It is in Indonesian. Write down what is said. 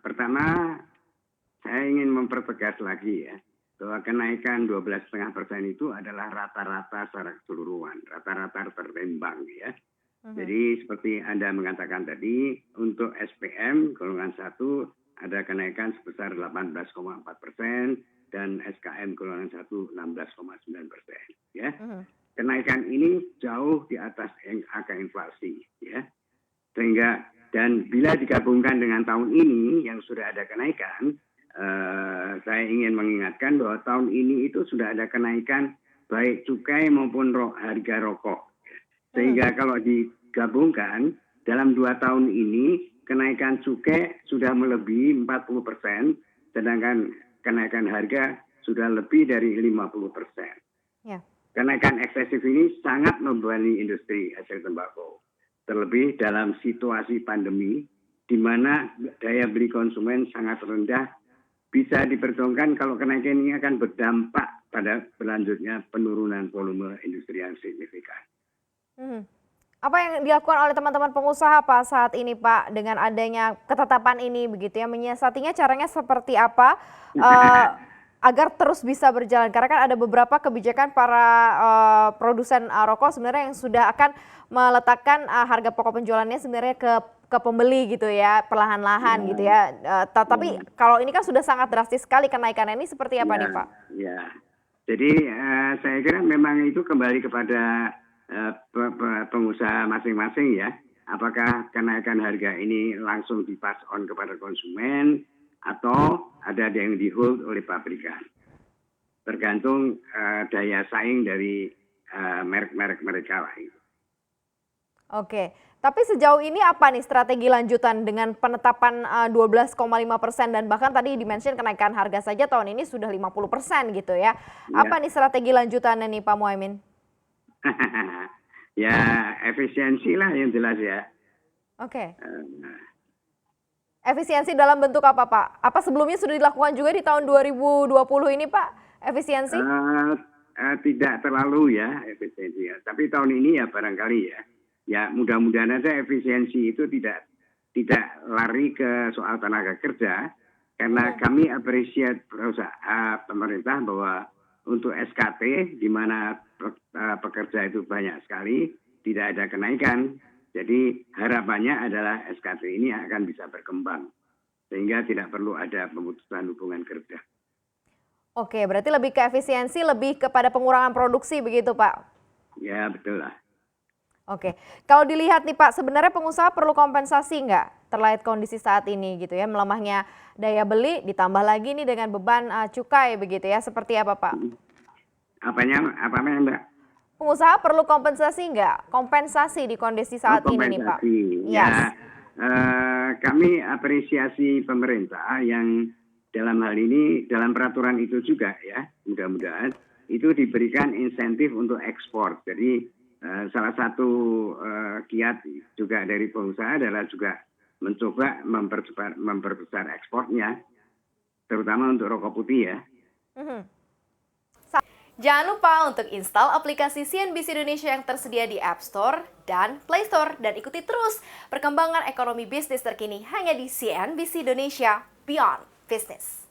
Pertama, saya ingin mempertegas lagi ya, bahwa kenaikan 12,5% itu adalah rata-rata secara keseluruhan, rata-rata tertimbang ya. Jadi seperti Anda mengatakan tadi, untuk SPM golongan 1 ada kenaikan sebesar 18,4% dan SKM golongan 1 16,9% ya. Kenaikan ini jauh di atas angka inflasi ya. Sehingga dan bila digabungkan dengan tahun ini yang sudah ada kenaikan, saya ingin mengingatkan bahwa tahun ini itu sudah ada kenaikan baik cukai maupun harga rokok. Sehingga kalau digabungkan dalam 2 tahun ini kenaikan cukai sudah melebihi 40%, sedangkan kenaikan harga sudah lebih dari 50%. Ya. Kenaikan eksesif ini sangat membebani industri hasil tembakau. Terlebih dalam situasi pandemi, di mana daya beli konsumen sangat rendah, bisa diperhitungkan kalau kenaikan ini akan berdampak pada berlanjutnya penurunan volume industri yang signifikan. Apa yang dilakukan oleh teman-teman pengusaha Pak saat ini Pak dengan adanya ketetapan ini begitu ya, menyiasatinya caranya seperti apa agar terus bisa berjalan? Karena kan ada beberapa kebijakan para produsen rokok sebenarnya yang sudah akan meletakkan harga pokok penjualannya sebenarnya ke pembeli gitu ya, perlahan-lahan gitu ya. Tapi kalau ini kan sudah sangat drastis sekali kenaikannya, ini seperti apa nih Pak? Ya, jadi saya kira memang itu kembali kepada pengusaha masing-masing ya. Apakah kenaikan harga ini langsung dipass on kepada konsumen atau ada yang di-hold oleh pabrikan. Tergantung daya saing dari merek-merek mereka lah itu. Oke, tapi sejauh ini apa nih strategi lanjutan dengan penetapan 12,5% dan bahkan tadi dimention kenaikan harga saja tahun ini sudah 50% gitu ya. Apa nih strategi lanjutannya nih Pak Muhaimin? Ya efisiensi lah yang jelas ya. Oke. Efisiensi dalam bentuk apa Pak? Apa sebelumnya sudah dilakukan juga di tahun 2020 ini Pak? Efisiensi? Tidak terlalu ya efisiensi ya. Tapi tahun ini ya barangkali ya. Ya mudah-mudahan aja efisiensi itu tidak lari ke soal tenaga kerja. Karena kami apresiasi pemerintah bahwa untuk SKT di mana pekerja itu banyak sekali tidak ada kenaikan. Jadi harapannya adalah SKT ini akan bisa berkembang sehingga tidak perlu ada pemutusan hubungan kerja. Oke, berarti lebih ke efisiensi, lebih kepada pengurangan produksi begitu Pak? Ya betul lah. Oke, kalau dilihat nih Pak, sebenarnya pengusaha perlu kompensasi nggak terkait kondisi saat ini gitu ya, melemahnya daya beli ditambah lagi nih dengan beban cukai begitu ya, seperti apa Pak? Apanya Mbak? Pengusaha perlu kompensasi nggak? Kompensasi di kondisi saat ini nih Pak? Ya, kami apresiasi pemerintah yang dalam hal ini, dalam peraturan itu juga ya, mudah-mudahan itu diberikan insentif untuk ekspor. Jadi salah satu kiat juga dari pengusaha adalah juga mencoba memperbesar ekspornya, terutama untuk rokok putih ya. Jangan lupa untuk install aplikasi CNBC Indonesia yang tersedia di App Store dan Play Store. Dan ikuti terus perkembangan ekonomi bisnis terkini hanya di CNBC Indonesia Beyond Business.